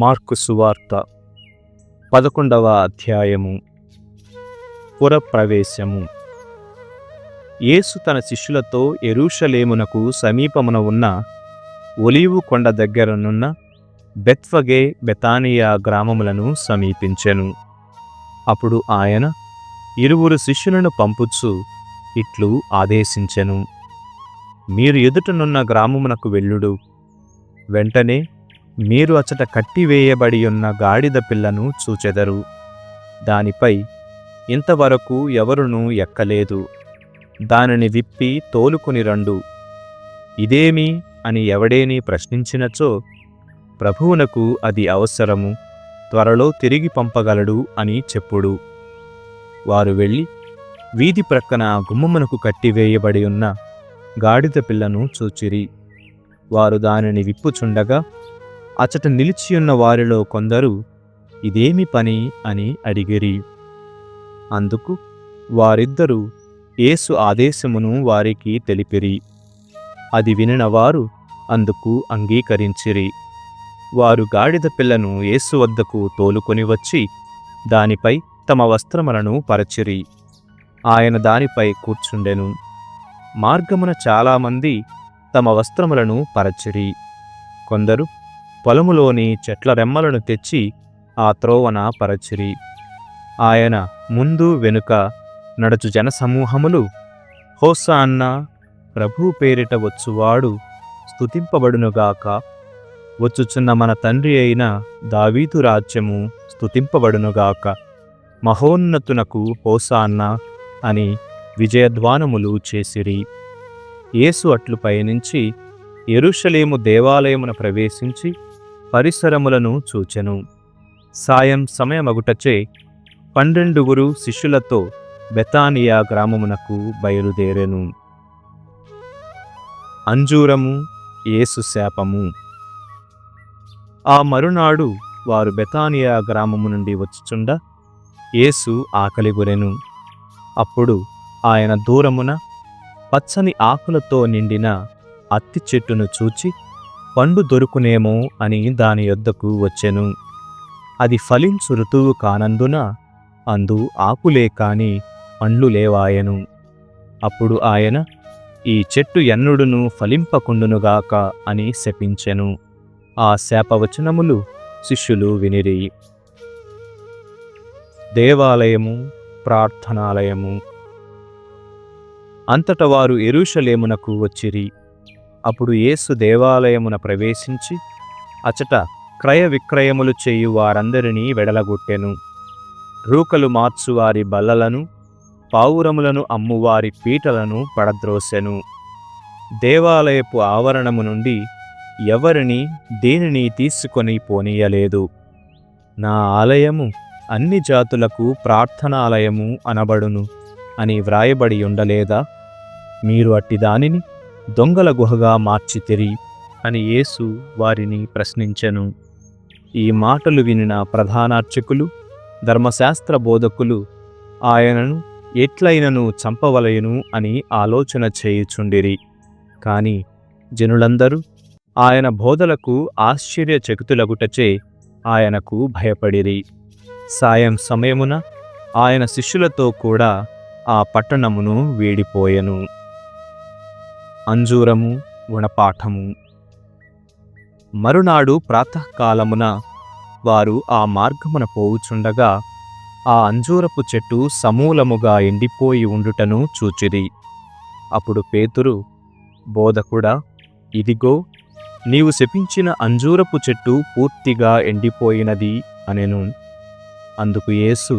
Mark సువార్త 11వ అధ్యాయము. పురప్రవేశము. యేసు తన శిష్యులతో యెరూషలేమునకు సమీపమున ఉన్న ఒలీవు కొండ దగ్గరనున్న బెత్ఫగే బెతానియా గ్రామములను సమీపించెను. అప్పుడు ఆయన 2 శిష్యులను పంపుచు ఇట్లు ఆదేశించెను: మీరు ఎదుటనున్న గ్రామమునకు వెళ్ళుడు. వెంటనే మీరు అచట కట్టివేయబడి ఉన్న గాడిద పిల్లను చూచెదరు. దానిపై ఇంతవరకు ఎవరునూ ఎక్కలేదు. దానిని విప్పి తోలుకొని రండు. ఇదేమి అని ఎవడేని ప్రశ్నించినచో, ప్రభువునకు అది అవసరము, త్వరలో తిరిగి పంపగలడు అని చెప్పుడు. వారు వెళ్ళి వీధి ప్రక్కన గుమ్మమునకు కట్టివేయబడి ఉన్న గాడిద పిల్లను చూచిరి. వారు దానిని విప్పుచుండగా అచట నిలిచియున్న వారిలో కొందరు ఇదేమి పని అని అడిగిరి. అందుకు వారిద్దరూ యేసు ఆదేశమును వారికి తెలిపిరి. అది వినిన వారు అందుకు అంగీకరించిరి. వారు గాడిద పిల్లను యేసు వద్దకు తోలుకొని వచ్చి దానిపై తమ వస్త్రములను పరచిరి. ఆయన దానిపై కూర్చుండెను. మార్గమున చాలామంది తమ వస్త్రములను పరచిరి. కొందరు పొలములోని చెట్ల రెమ్మలను తెచ్చి ఆ త్రోవన పరచిరి. ఆయన ముందు వెనుక నడుచు జనసమూహములు, హోసాన్నా, ప్రభువు పేరిట వచ్చువాడు స్తుతింపబడునుగాక, వచ్చుచున్న మన తండ్రి అయిన దావీదు రాజ్యము స్తుతింపబడునుగాక, మహోన్నతునకు హోసాన్నా అని విజయధ్వానములు చేసిరి. యేసు అట్లు పయనించి యెరూషలేము దేవాలయమున ప్రవేశించి పరిసరములను చూచెను. సాయం సమయమగుటచే 12 శిష్యులతో బెతానియా గ్రామమునకు బయలుదేరెను. అంజూరము, యేసు శాపము. ఆ మరునాడు వారు బెతానియా గ్రామము నుండి వచ్చుచుండ యేసు ఆకలిగొనెను. అప్పుడు ఆయన దూరమున పచ్చని ఆకులతో నిండిన అత్తి చెట్టును చూచి పండు దొరుకునేమో అని దాని యొద్దకు వచ్చెను. అది ఫలించు ఋతువు కానందున అందు ఆకులే కాని పండ్లు లేవాయెను. అప్పుడు ఆయన ఈ చెట్టు ఎన్నడును ఫలింపకుండునుగాక అని శపించెను. ఆ శాపవచనములు శిష్యులు వినిరి. దేవాలయము, ప్రార్థనాలయము. అంతట వారు యెరూషలేమునకు వచ్చిరి. అప్పుడు యేసు దేవాలయమున ప్రవేశించి అచట క్రయ విక్రయములు చేయు వారందరినీ వెడలగొట్టెను. రూకలు మార్చువారి బల్లలను, పావురములను అమ్మువారి పీటలను పడద్రోసెను. దేవాలయపు ఆవరణము నుండి ఎవరిని దేనిని తీసుకొని పోనీయలేదు. నా ఆలయము అన్ని జాతులకు ప్రార్థనాలయము అనబడును అని వ్రాయబడి ఉండలేదా? మీరు అట్టి దానిని దొంగల గుహగా మార్చితిరి అని యేసు వారిని ప్రశ్నించెను. ఈ మాటలు వినిన ప్రధానార్చకులు, ధర్మశాస్త్ర బోధకులు ఆయనను ఎట్లైనను చంపవలయును అని ఆలోచన చేయుచుండిరి. కాని జనులందరూ ఆయన బోధలకు ఆశ్చర్యచకితులగుటచే ఆయనకు భయపడిరి. సాయం సమయమున ఆయన శిష్యులతో కూడా ఆ పట్టణమును వీడిపోయెను. అంజూరము, గుణపాఠము. మరునాడు ప్రాతకాలమున వారు ఆ మార్గమున పోవుచుండగా ఆ అంజూరపు చెట్టు సమూలముగా ఎండిపోయి ఉండుటను చూచిరి. అప్పుడు పేతురు, బోధకుడా, ఇదిగో నీవు శపించిన అంజూరపు చెట్టు పూర్తిగా ఎండిపోయినది అనెను. అందుకు యేసు,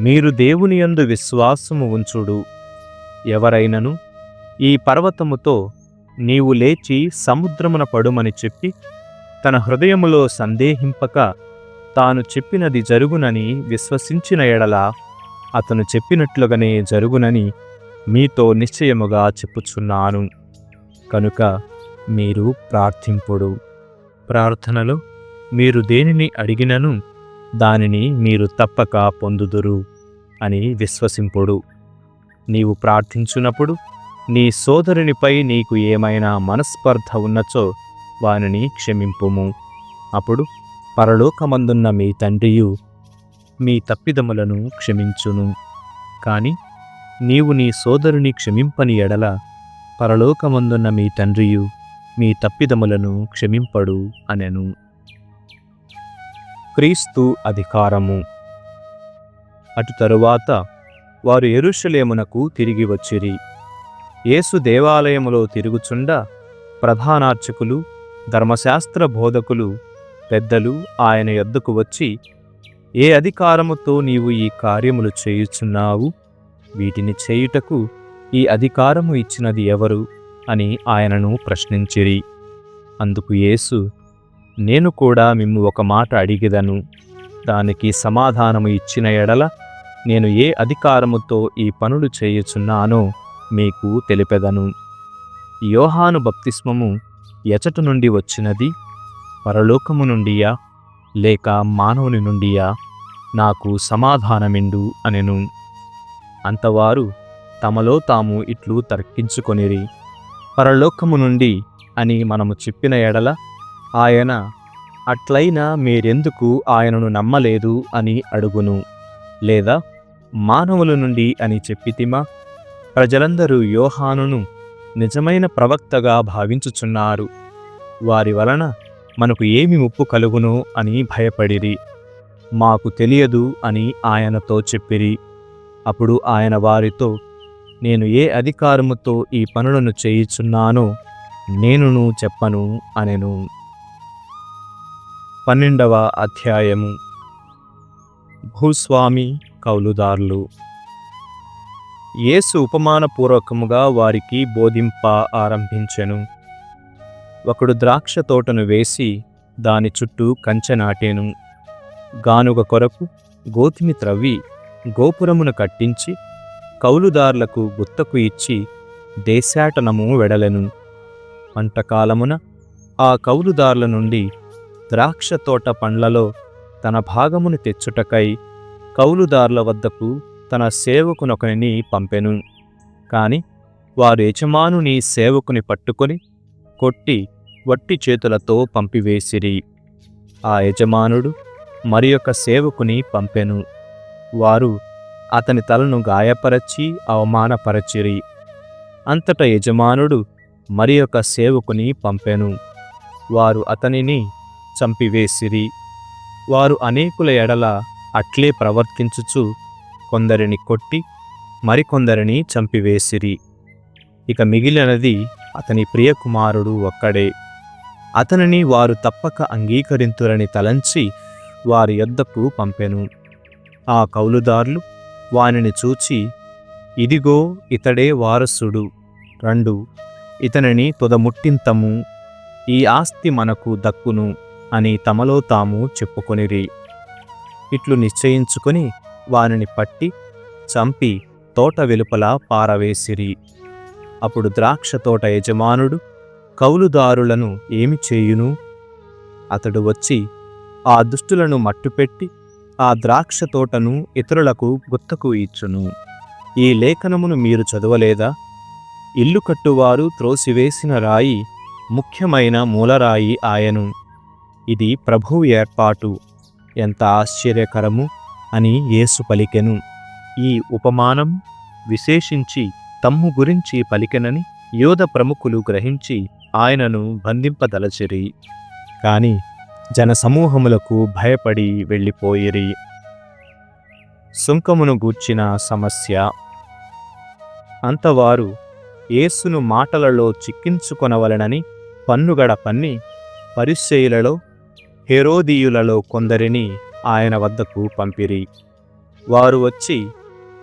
మీరు దేవుని యందు విశ్వాసము ఉంచుడు. ఎవరైనను ఈ పర్వతముతో నీవు లేచి సముద్రమున పడుమని చెప్పి తన హృదయములో సందేహింపక తాను చెప్పినది జరుగునని విశ్వసించిన ఎడల అతను చెప్పినట్లుగానే జరుగునని మీతో నిశ్చయముగా చెప్పుచున్నాను. కనుక మీరు ప్రార్థింపుడు. ప్రార్థనలో మీరు దేనిని అడిగినను దానిని మీరు తప్పక పొందుదురు అని విశ్వసింపుడు. నీవు ప్రార్థించున్నప్పుడు నీ సోదరునిపై నీకు ఏమైనా మనస్పర్ధ ఉన్నచో వానిని క్షమింపుము. అప్పుడు పరలోకమందున్న మీ తండ్రియు మీ తప్పిదములను క్షమించును. కాని నీవు నీ సోదరుని క్షమింపని ఎడల పరలోకమందున్న మీ తండ్రియు మీ తప్పిదములను క్షమింపడు అనెను. క్రీస్తు అధికారము. అటు తరువాత వారు యెరూషలేమునకు తిరిగి వచ్చిరి. యేసు దేవాలయములో తిరుగుచుండ ప్రధానార్చకులు, ధర్మశాస్త్ర బోధకులు, పెద్దలు ఆయన యొద్దకు వచ్చి, ఏ అధికారముతో నీవు ఈ కార్యములు చేయుచున్నావు? వీటిని చేయుటకు ఈ అధికారము ఇచ్చినది ఎవరు అని ఆయనను ప్రశ్నించిరి. అందుకు యేసు, నేను కూడా మిమ్ము ఒక మాట అడిగెదను, దానికి సమాధానము ఇచ్చిన ఎడల నేను ఏ అధికారముతో ఈ పనులు చేయుచున్నానో మీకు తెలిపెదను. యోహాను బప్తిస్మము ఎచట నుండి వచ్చినది? పరలోకము నుండియా లేక మానవుని నుండియా? నాకు సమాధానమిండు అనెను. అంతవారు తమలో తాము ఇట్లు తర్కించుకొనిరి, పరలోకము నుండి అని మనము చెప్పిన ఎడల ఆయన అట్లయినా మీరెందుకు ఆయనను నమ్మలేదు అని అడుగును. లేదా మానవుల నుండి అని చెప్పితిమా? ప్రజలందరూ యోహానును నిజమైన ప్రవక్తగా భావించుచున్నారు. వారి వలన మనకు ఏమి ముప్పు కలుగునో అని భయపడిరి. మాకు తెలియదు అని ఆయనతో చెప్పిరి. అప్పుడు ఆయన వారితో, నేను ఏ అధికారముతో ఈ పనులను చేయుచున్నానో నేనును చెప్పను అనెను. 12వ అధ్యాయము. భూస్వామి కౌలుదారులు. యేసు ఉపమానపూర్వకముగా వారికి బోధింప ఆరంభించెను. ఒకడు ద్రాక్ష తోటను వేసి దాని చుట్టూ కంచె నాటెను. గానుగ కొరకు గోతిమి త్రవ్వి గోపురమును కట్టించి కౌలుదారులకు గుత్తకు ఇచ్చి దేశాటనము వెడలెను. పంటకాలమున ఆ కౌలుదారుల నుండి ద్రాక్ష తోట పండ్లలో తన భాగమును తెచ్చుటకై కౌలుదారుల వద్దకు తన సేవకునొకనిని పంపెను. కాని వారు యజమానుని సేవకుని పట్టుకొని కొట్టి వట్టి చేతులతో పంపివేసిరి. ఆ యజమానుడు మరి ఒక సేవకుని పంపెను. వారు అతని తలను గాయపరచి అవమానపరచిరి. అంతట యజమానుడు మరి ఒక సేవకుని పంపెను. వారు అతనిని చంపివేసిరి. వారు అనేకుల ఎడల అట్లే ప్రవర్తించుచు కొందరిని కొట్టి మరికొందరిని చంపివేసిరి. ఇక మిగిలినది అతని ప్రియకుమారుడు ఒక్కడే. అతనిని వారు తప్పక అంగీకరింతురని తలంచి వారి యొద్దకు పంపెను. ఆ కౌలుదారులు వానిని చూచి, ఇదిగో ఇతడే వారసుడు, రండు ఇతనిని తొదముట్టింతము, ఈ ఆస్తి మనకు దక్కును అని తమలో తాము చెప్పుకొనిరి. ఇట్లు నిశ్చయించుకొని వానిని పట్టి చంపి తోట వెలుపల పారవేసిరి. అప్పుడు ద్రాక్ష తోట యజమానుడు కౌలుదారులను ఏమి చేయును? అతడు వచ్చి ఆ దుష్టులను మట్టుపెట్టి ఆ ద్రాక్ష తోటను ఇతరులకు గుత్తకు ఇచ్చును. ఈ లేఖనమును మీరు చదవలేదా? ఇల్లు కట్టువారు త్రోసివేసిన రాయి ముఖ్యమైన మూలరాయి ఆయను. ఇది ప్రభువు ఏర్పాటు, ఎంత ఆశ్చర్యకరము అని యేసు పలికెను. ఈ ఉపమానం విశేషించి తమ్ము గురించి పలికెనని యోధ ప్రముఖులు గ్రహించి ఆయనను బంధింపదలచిరి. కాని జనసమూహములకు భయపడి వెళ్ళిపోయిరి. సుంకమును గూర్చిన సమస్య. అంతవారు యేసును మాటలలో చిక్కించుకొనవలెనని పన్నుగడ పన్ని పరిసయ్యులలో హేరోదీయులలో కొందరిని ఆయన వద్దకు పంపిరి. వారు వచ్చి,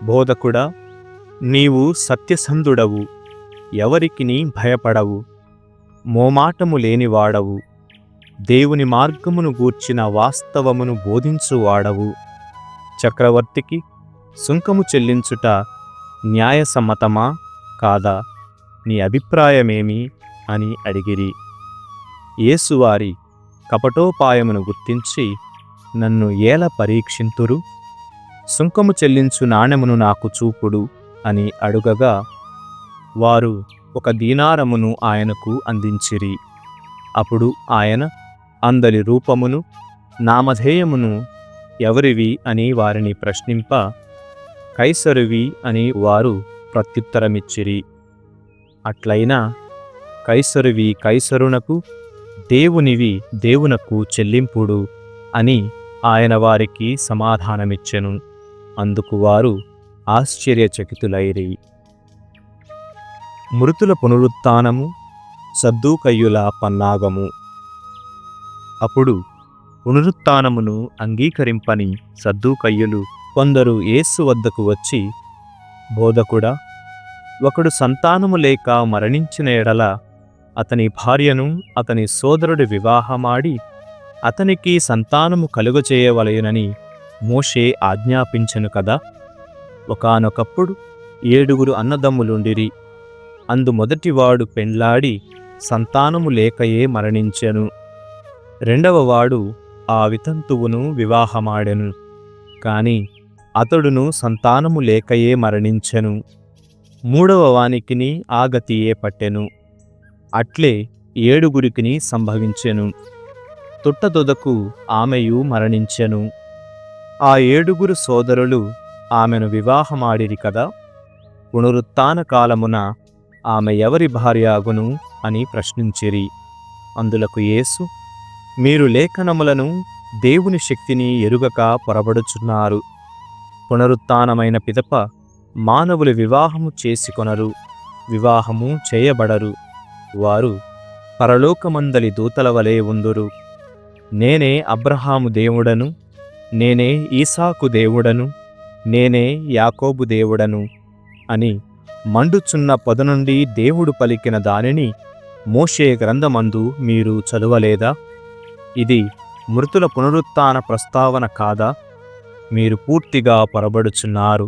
బోధకుడా, నీవు సత్యసంధుడవు, ఎవరికిని భయపడవు, మోమాటము లేనివాడవు, దేవుని మార్గమును గూర్చిన వాస్తవమును బోధించువాడవు. చక్రవర్తికి సుంకము చెల్లించుట న్యాయసమ్మతమా కాదా? నీ అభిప్రాయమేమి అని అడిగిరి. యేసు వారి కపటోపాయమును గుర్తించి, నన్ను ఏల పరీక్షింతురు? సుంకము చెల్లించు నాణెమును నాకు చూపుడు అని అడుగగా వారు 1 దీనారమును ఆయనకు అందించిరి. అప్పుడు ఆయన అందరి రూపమును నామధేయమును ఎవరివి అని వారిని ప్రశ్నింప, కైసరువి అని వారు ప్రత్యుత్తరమిచ్చిరి. అట్లయినా కైసరువి కైసరునకు, దేవునివి దేవునకు చెల్లింపుడు అని ఆయన వారికి సమాధానమిచ్చెను. అందుకు వారు ఆశ్చర్యచకితులైరి. మృతుల పునరుత్థానము, సద్దూకయ్యుల పన్నాగము. అప్పుడు పునరుత్థానమును అంగీకరింపని సద్దూకయ్యులు కొందరు యేసు వద్దకు వచ్చి, బోధకుడా, ఒకడు సంతానము లేక మరణించిన ఎడల అతని భార్యను అతని సోదరుడి వివాహమాడి అతనికి సంతానము కలుగచేయవలెనని మోషే ఆజ్ఞాపించెను కదా. ఒకానొకప్పుడు 7 అన్నదమ్ములుండిరి. అందు మొదటివాడు పెండ్లాడి సంతానము లేకయే మరణించెను. రెండవవాడు ఆ వితంతువును వివాహమాడెను, కాని అతడును సంతానము లేకయే మరణించెను. మూడవ వానికిని ఆ గతియే పట్టెను. అట్లే 7 సంభవించెను. తుట్టదొదకు ఆమెయు మరణించెను. ఆ 7 సోదరులు ఆమెను వివాహమాడిరి కదా. పునరుత్థాన కాలమున ఆమె ఎవరి భార్య అగును అని ప్రశ్నించిరి. అందులకు యేసు, మీరు లేఖనములను దేవుని శక్తిని ఎరుగక పొరబడుచున్నారు. పునరుత్థానమైన పిదప మానవులు వివాహము చేసుకొనరు, వివాహము చేయబడరు. వారు పరలోకమందలి దూతల వలె ఉందురు. నేనే అబ్రహాము దేవుడను, నేనే ఈసాకు దేవుడను, నేనే యాకోబు దేవుడను అని మండుచున్న పొద నుండి దేవుడు పలికిన దానిని మోషే గ్రంథమందు మీరు చదవలేదా? ఇది మృతుల పునరుత్థాన ప్రస్తావన కాదా? మీరు పూర్తిగా పొరబడుచున్నారు.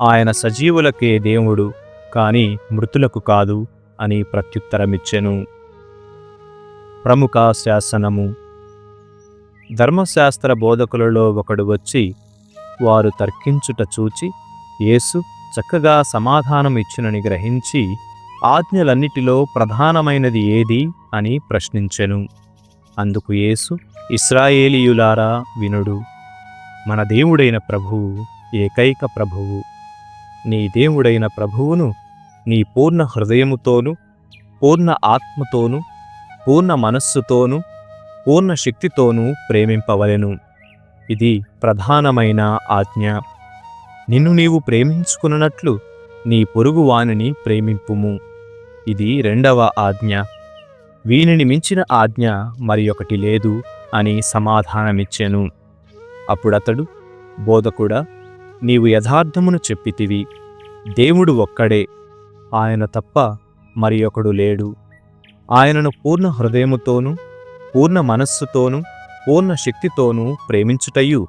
ఆయన సజీవులకే దేవుడు, కాని మృతులకు కాదు అని ప్రత్యుత్తరమిచ్చెను. ప్రముఖ శాసనము. ధర్మశాస్త్ర బోధకులలో ఒకడు వచ్చి వారు తర్కించుట చూచి యేసు చక్కగా సమాధానం ఇచ్చునని గ్రహించి, ఆజ్ఞలన్నిటిలో ప్రధానమైనది ఏది అని ప్రశ్నించెను. అందుకు యేసు, ఇశ్రాయేలీయులారా వినుడు. మన దేవుడైన ప్రభువు ఏకైక ప్రభువు. నీ దేవుడైన ప్రభువును నీ పూర్ణ హృదయముతోనూ, పూర్ణ ఆత్మతోనూ, పూర్ణ మనస్సుతోనూ, పూర్ణ శక్తితోనూ ప్రేమింపవలెను. ఇది ప్రధానమైన ఆజ్ఞ. నిన్ను నీవు ప్రేమించుకున్నట్లు నీ పొరుగువానిని ప్రేమింపుము. ఇది రెండవ ఆజ్ఞ. వీనిని మించిన ఆజ్ఞ మరి ఒకటి లేదు అని సమాధానమిచ్చెను. అప్పుడతడు, బోధకుడా, నీవు యథార్థమును చెప్పితివి. దేవుడు ఒక్కడే, ఆయన తప్ప మరి ఒకడు లేడు. ఆయనను పూర్ణ హృదయముతోనూ, పూర్ణ మనస్సుతోనూ, పూర్ణ శక్తితోనూ ప్రేమించుటయు,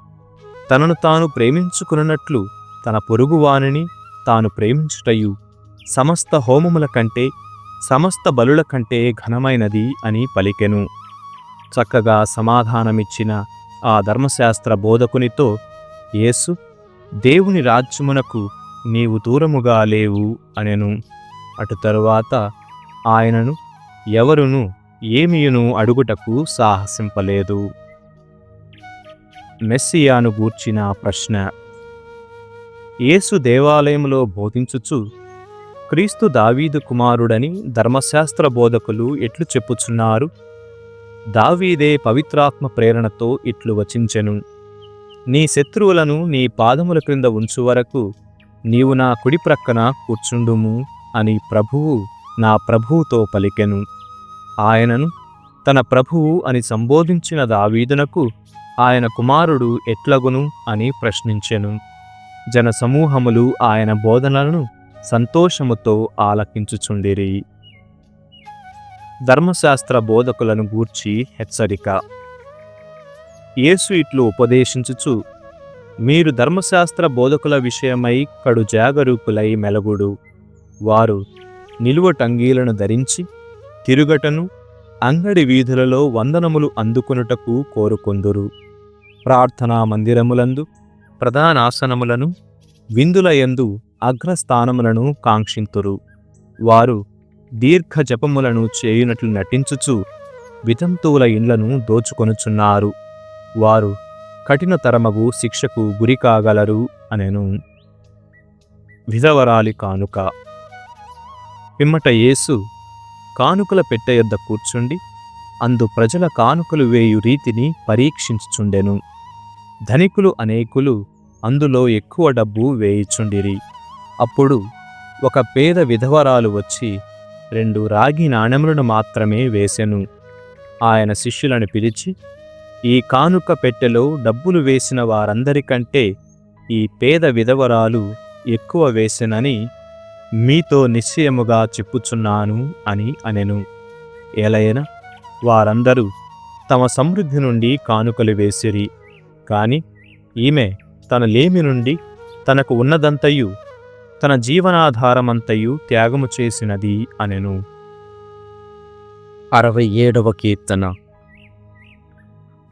తనను తాను ప్రేమించుకున్నట్లు తన పొరుగువానిని తాను ప్రేమించుటయు సమస్త హోమముల కంటే, సమస్త బలుల కంటే ఘనమైనది అని పలికెను. చక్కగా సమాధానమిచ్చిన ఆ ధర్మశాస్త్ర బోధకునితో యేసు, దేవుని రాజ్యమునకు నీవు దూరముగా లేవు అనెను. అటు తరువాత ఆయనను ఎవరును ఏమియును అడుగుటకు సాహసింపలేదు. మెస్సియాను గూర్చిన ప్రశ్న. యేసు దేవాలయములో బోధించుచు, క్రీస్తు దావీదు కుమారుడని ధర్మశాస్త్ర బోధకులు ఎట్లు చెప్పుచున్నారు? దావీదే పవిత్రాత్మ ప్రేరణతో ఇట్లు వచించెను, నీ శత్రువులను నీ పాదముల క్రింద ఉంచు వరకు నీవు నా కుడి ప్రక్కన కూర్చుండుము అని ప్రభువు నా ప్రభువుతో పలికెను. ఆయనను తన ప్రభువు అని సంబోధించిన దావీదునకు ఆయన కుమారుడు ఎట్లగును అని ప్రశ్నించెను. జనసమూహములు ఆయన బోధనలను సంతోషముతో ఆలకించుచుండిరి. ధర్మశాస్త్ర బోధకులను గూర్చి హెచ్చరిక. యేసు ఇట్లు ఉపదేశించుచు, మీరు ధర్మశాస్త్ర బోధకుల విషయమై కడు జాగరూకులై మెలగుడు. వారు నిలువటంగీలను ధరించి తిరుగటను, అంగడి వీధులలో వందనములు అందుకొనుటకు కోరుకొందురు. ప్రార్థనా మందిరములందు ప్రధానాసనములను, విందులయందు అగ్రస్థానములను కాంక్షింతురు. వారు దీర్ఘ జపములను చేయునట్లు నటించుచు వితంతువుల ఇండ్లను దోచుకొనుచున్నారు. వారు కఠినతరమగు శిక్షకు గురి కాగలరు అనెను. విధవరాలి కానుక. పిమ్మట యేసు కానుకల పెట్టె యొద్ద కూర్చుండి అందు ప్రజల కానుకలు వేయు రీతిని పరీక్షించుచుండెను. ధనికులు అనేకులు అందులో ఎక్కువ డబ్బు వేయిచుండిరి. అప్పుడు ఒక పేద విధవరాలు వచ్చి 2 రాగి నాణెములను మాత్రమే వేసెను. ఆయన శిష్యులను పిలిచి, ఈ కానుక పెట్టెలో డబ్బులు వేసిన వారందరికంటే ఈ పేద విధవరాలు ఎక్కువ వేసెనని మీతో నిశ్చయముగా చెప్పుచున్నాను అని అనెను. ఏలయన వారందరూ తమ సమృద్ధి నుండి కానుకలు వేసిరి. కాని ఈమె తన లేమి నుండి తనకు ఉన్నదంతయు తన జీవనాధారమంతయు త్యాగము చేసినది అనెను. 67వ కీర్తన.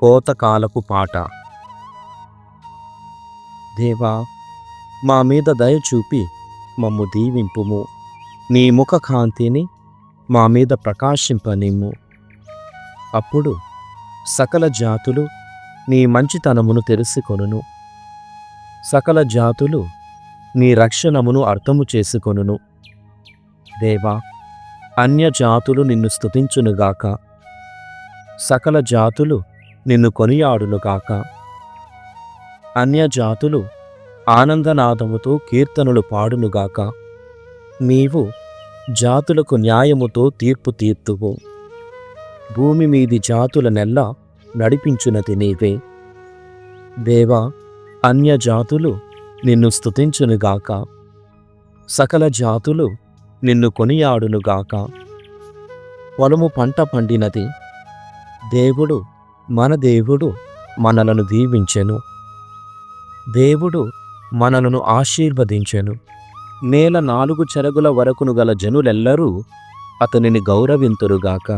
కోతకాలపు పాట. దేవా, మా మీద దయ చూపి మమ్ము దీవింపుము. నీ ముఖ కాంతిని మా మీద ప్రకాశింపనిమ్ము. అప్పుడు సకల జాతులు నీ మంచితనమును తెలుసుకొనును. సకల జాతులు నీ రక్షణమును అర్థము చేసుకొనును. దేవా, అన్యజాతులు నిన్ను స్తుతించునుగాక. సకల జాతులు నిన్ను కొనియాడునుగాక. అన్యజాతులు ఆనందనాదముతో కీర్తనలు పాడునుగాక. నీవు జాతులకు న్యాయముతో తీర్పు తీర్తువు. భూమి మీది జాతులనెల్లా నడిపించునది నీవే. దేవా, అన్యజాతులు నిన్ను స్తుతించునుగాక. సకల జాతులు నిన్ను కొనియాడునుగాక. పొలము పంట పండినది. దేవుడు మన దేవుడు మనలను దీవించెను. దేవుడు మనలను ఆశీర్వదించెను. నేల 4 చెరగుల వరకును గల జనులెల్లరూ అతనిని గౌరవింతురుగాక.